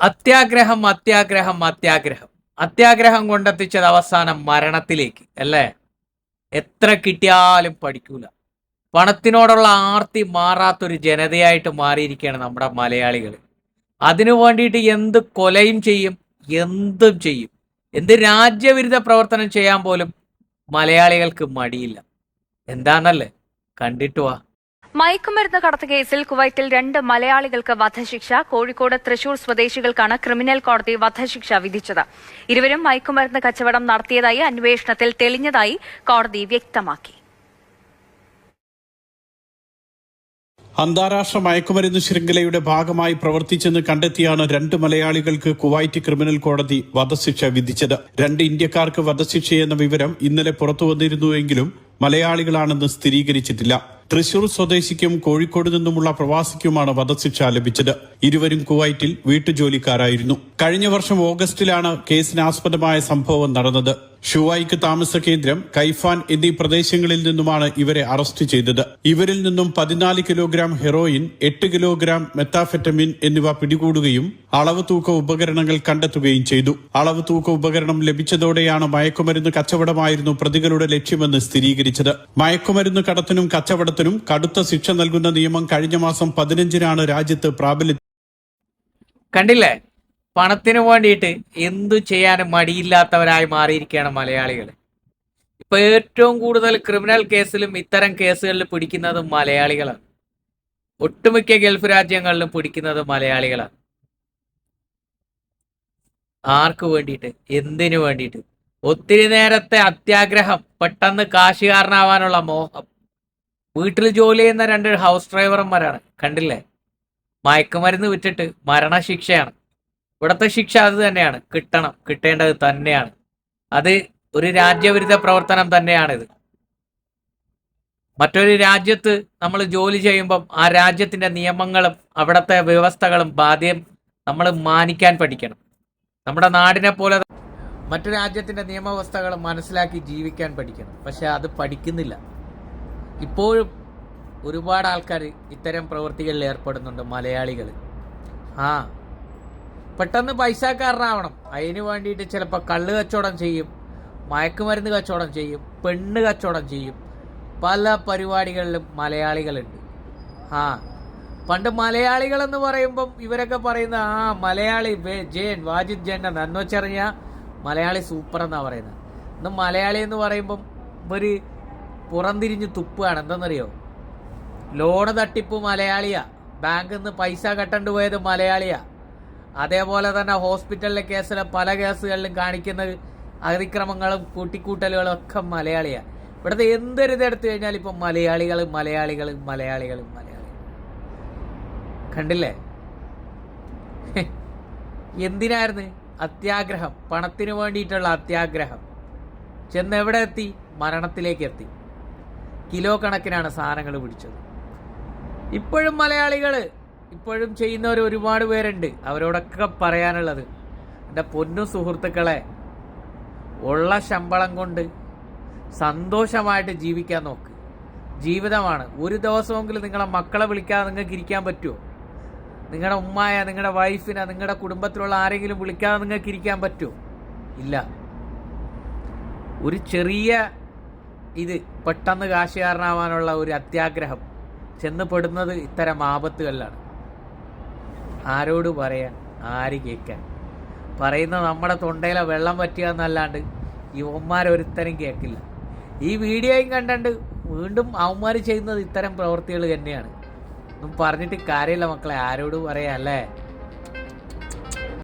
അത്യാഗ്രഹം അത്യാഗ്രഹം അത്യാഗ്രഹം അത്യാഗ്രഹം കൊണ്ടെത്തിച്ചത് അവസാനം മരണത്തിലേക്ക് അല്ലേ? എത്ര കിട്ടിയാലും പഠിക്കൂല. പണത്തിനോടുള്ള ആർത്തി മാറാത്തൊരു ജനതയായിട്ട് മാറിയിരിക്കുകയാണ് നമ്മുടെ മലയാളികൾ. അതിനു വേണ്ടിയിട്ട് എന്ത് കൊലയും ചെയ്യും, എന്തും ചെയ്യും. എന്ത് രാജ്യവിരുദ്ധ പ്രവർത്തനം ചെയ്യാൻ പോലും മലയാളികൾക്ക് മടിയില്ല. എന്താണല്ലേ? കണ്ടിട്ട് വാ. മയക്കുമരുന്ന് കടത്ത് കേസിൽ കുവൈറ്റിൽ 2 മലയാളികൾക്ക് വധശിക്ഷ. കോഴിക്കോട്, തൃശൂർ സ്വദേശികൾക്കാണ് ക്രിമിനൽ കോടതി വധശിക്ഷ വിധിച്ചത്. ഇരുവരും മയക്കുമരുന്ന് കച്ചവടം നടത്തിയതായി അന്വേഷണത്തിൽ തെളിഞ്ഞതായി കോടതി വ്യക്തമാക്കി. അന്താരാഷ്ട്ര മയക്കുമരുന്ന് ശൃംഖലയുടെ ഭാഗമായി പ്രവർത്തിച്ചെന്ന് കണ്ടെത്തിയാണ് 2 മലയാളികൾക്ക് കുവൈറ്റ് ക്രിമിനൽ കോടതി വധശിക്ഷ വിധിച്ചത്. 2 ഇന്ത്യക്കാർക്ക് വധശിക്ഷയെന്ന വിവരം ഇന്നലെ പുറത്തുവന്നിരുന്നുവെങ്കിലും മലയാളികളാണെന്ന് സ്ഥിരീകരിച്ചിട്ടില്ല. തൃശൂർ സ്വദേശിക്കും കോഴിക്കോട് നിന്നുമുള്ള പ്രവാസിക്കുമാണ് വധശിക്ഷ ലഭിച്ചത്. ഇരുവരും കുവൈറ്റിൽ വീട്ടുജോലിക്കാരായിരുന്നു. കഴിഞ്ഞ വർഷം ഓഗസ്റ്റിലാണ് കേസിനാസ്പദമായ സംഭവം നടന്നത്. ഷുവൈക്ക് താമസ കേന്ദ്രം, കൈഫാൻ എന്നീ പ്രദേശങ്ങളിൽ നിന്നുമാണ് ഇവരെ അറസ്റ്റ് ചെയ്തത്. ഇവരിൽ നിന്നും 14 കിലോഗ്രാം ഹെറോയിൻ, 8 കിലോഗ്രാം മെത്താഫെറ്റമിൻ എന്നിവ പിടികൂടുകയും അളവ് തൂക്ക ഉപകരണങ്ങൾ കണ്ടെത്തുകയും ചെയ്തു. അളവ് തൂക്ക ഉപകരണം ലഭിച്ചതോടെയാണ് മയക്കുമരുന്ന് കച്ചവടമായിരുന്നു പ്രതികളുടെ ലക്ഷ്യമെന്ന് സ്ഥിരീകരിച്ചത്. മയക്കുമരുന്ന് കടത്തിനും കച്ചവടത്തിനും കടുത്ത ശിക്ഷ നൽകുന്ന നിയമം കഴിഞ്ഞ മാസം 15-നാണ് രാജ്യത്ത് പ്രാബല്യം. കണ്ടില്ലേ? പണത്തിന് വേണ്ടിയിട്ട് എന്തു ചെയ്യാനും മടിയില്ലാത്തവരായി മാറിയിരിക്കുകയാണ് മലയാളികൾ. ഇപ്പൊ ഏറ്റവും കൂടുതൽ ക്രിമിനൽ കേസിലും ഇത്തരം കേസുകളിൽ പിടിക്കുന്നത് മലയാളികളാണ്. ഒട്ടുമിക്ക ഗൾഫ് രാജ്യങ്ങളിലും പിടിക്കുന്നത് മലയാളികളാണ്. ആർക്ക് വേണ്ടിയിട്ട്? എന്തിനു വേണ്ടിയിട്ട്? ഒത്തിരി നേരത്തെ അത്യാഗ്രഹം, പെട്ടെന്ന് കാശുകാരനാവാനുള്ള മോഹം. വീട്ടിൽ ജോലി ചെയ്യുന്ന 2 ഹൗസ് ഡ്രൈവർമാരാണ്. കണ്ടില്ലേ? മയക്കുമരുന്ന് വിറ്റിട്ട് മരണശിക്ഷയാണ്. ഇവിടുത്തെ ശിക്ഷ അത് തന്നെയാണ്. കിട്ടേണ്ടത് തന്നെയാണ്. അത് ഒരു രാജ്യവിരുദ്ധ പ്രവർത്തനം തന്നെയാണിത്. മറ്റൊരു രാജ്യത്ത് നമ്മൾ ജോലി ചെയ്യുമ്പം ആ രാജ്യത്തിന്റെ നിയമങ്ങളും അവിടുത്തെ വ്യവസ്ഥകളും ബാധ്യം നമ്മൾ മാനിക്കാൻ പഠിക്കണം. നമ്മുടെ നാടിനെ പോലെ മറ്റു രാജ്യത്തിന്റെ നിയമവ്യവസ്ഥകൾ മനസ്സിലാക്കി ജീവിക്കാൻ പഠിക്കണം. പക്ഷെ അത് പഠിക്കുന്നില്ല. ഇപ്പോഴും ഒരുപാട് ആൾക്കാർ ഇത്തരം പ്രവൃത്തികളിൽ ഏർപ്പെടുന്നുണ്ട്. മലയാളികൾ പെട്ടെന്ന് പൈസക്കാരനാവണം. അതിന് വേണ്ടിയിട്ട് ചിലപ്പോൾ കള്ള് കച്ചവടം ചെയ്യും, മയക്കുമരുന്ന് കച്ചവടം ചെയ്യും, പെണ്ണ് കച്ചവടം ചെയ്യും. പല പരിപാടികളിലും മലയാളികളുണ്ട്. പണ്ട് മലയാളികളെന്ന് പറയുമ്പം ഇവരൊക്കെ പറയുന്ന മലയാളി ജയൻ, വാജിദ് ജയൻ എന്ന് വെച്ചറിഞ്ഞാൽ മലയാളി സൂപ്പർ എന്നാ പറയുന്നത്. ഇന്ന് മലയാളി എന്ന് പറയുമ്പം ഒരു പുറംതിരിഞ്ഞ് തുപ്പാണ്. എന്താണെന്നറിയോ? ലോണ് തട്ടിപ്പ് മലയാളിയാ, ബാങ്കിൽ നിന്ന് പൈസ കെട്ടേണ്ടി പോയത് മലയാളിയാ. അതേപോലെ തന്നെ ഹോസ്പിറ്റലിലെ കേസിലെ പല കേസുകളിലും കാണിക്കുന്ന അതിക്രമങ്ങളും കൂട്ടിക്കൂട്ടലുകളും ഒക്കെ മലയാളിയാ. ഇവിടുത്തെ എന്തൊരിതെടുത്തു കഴിഞ്ഞാൽ ഇപ്പം മലയാളികൾ മലയാളികൾ മലയാളികൾ മലയാളികൾ. കണ്ടില്ലേ? എന്തിനായിരുന്നു അത്യാഗ്രഹം? പണത്തിന് വേണ്ടിയിട്ടുള്ള അത്യാഗ്രഹം ചെന്ന് എവിടെ എത്തി? മരണത്തിലേക്ക് എത്തി. കിലോ കണക്കിനാണ് സാധനങ്ങൾ പിടിച്ചത്. ഇപ്പോഴും മലയാളികൾ ഇപ്പോഴും ചെയ്യുന്നവർ ഒരുപാട് പേരുണ്ട്. അവരോടൊക്കെ പറയാനുള്ളത്, എൻ്റെ പൊന്നു സുഹൃത്തുക്കളെ, ഉള്ള ശമ്പളം കൊണ്ട് സന്തോഷമായിട്ട് ജീവിക്കാൻ നോക്ക്. ജീവിതമാണ്. ഒരു ദിവസമെങ്കിലും നിങ്ങളെ മക്കളെ വിളിക്കാതെ നിങ്ങൾക്ക് ഇരിക്കാൻ പറ്റുമോ? നിങ്ങളുടെ ഉമ്മായ, നിങ്ങളുടെ വൈഫിനെ, നിങ്ങളുടെ കുടുംബത്തിലുള്ള ആരെങ്കിലും വിളിക്കാതെ നിങ്ങൾക്ക് ഇരിക്കാൻ പറ്റുമോ? ഇല്ല. ഒരു ചെറിയ ഇത് പെട്ടെന്ന് കാശുകാരനാവാനുള്ള ഒരു അത്യാഗ്രഹം ചെന്ന് പെടുന്നത് ഇത്തരം ആപത്തുകളിലാണ്. ആരോട് പറയാൻ? ആര് കേൾക്കാൻ? പറയുന്ന നമ്മുടെ തൊണ്ടയിലെ വെള്ളം പറ്റുക എന്നല്ലാണ്ട് ഇവന്മാരൊരുത്തരും കേൾക്കില്ല. ഈ വീഡിയോയും കണ്ടുകൊണ്ട് വീണ്ടും അവന്മാർ ചെയ്യുന്നത് ഇത്തരം പ്രവൃത്തികൾ തന്നെയാണ്. ഒന്നും പറഞ്ഞിട്ട് കാര്യമില്ല മക്കളെ. ആരോട് പറയാം അല്ലേ?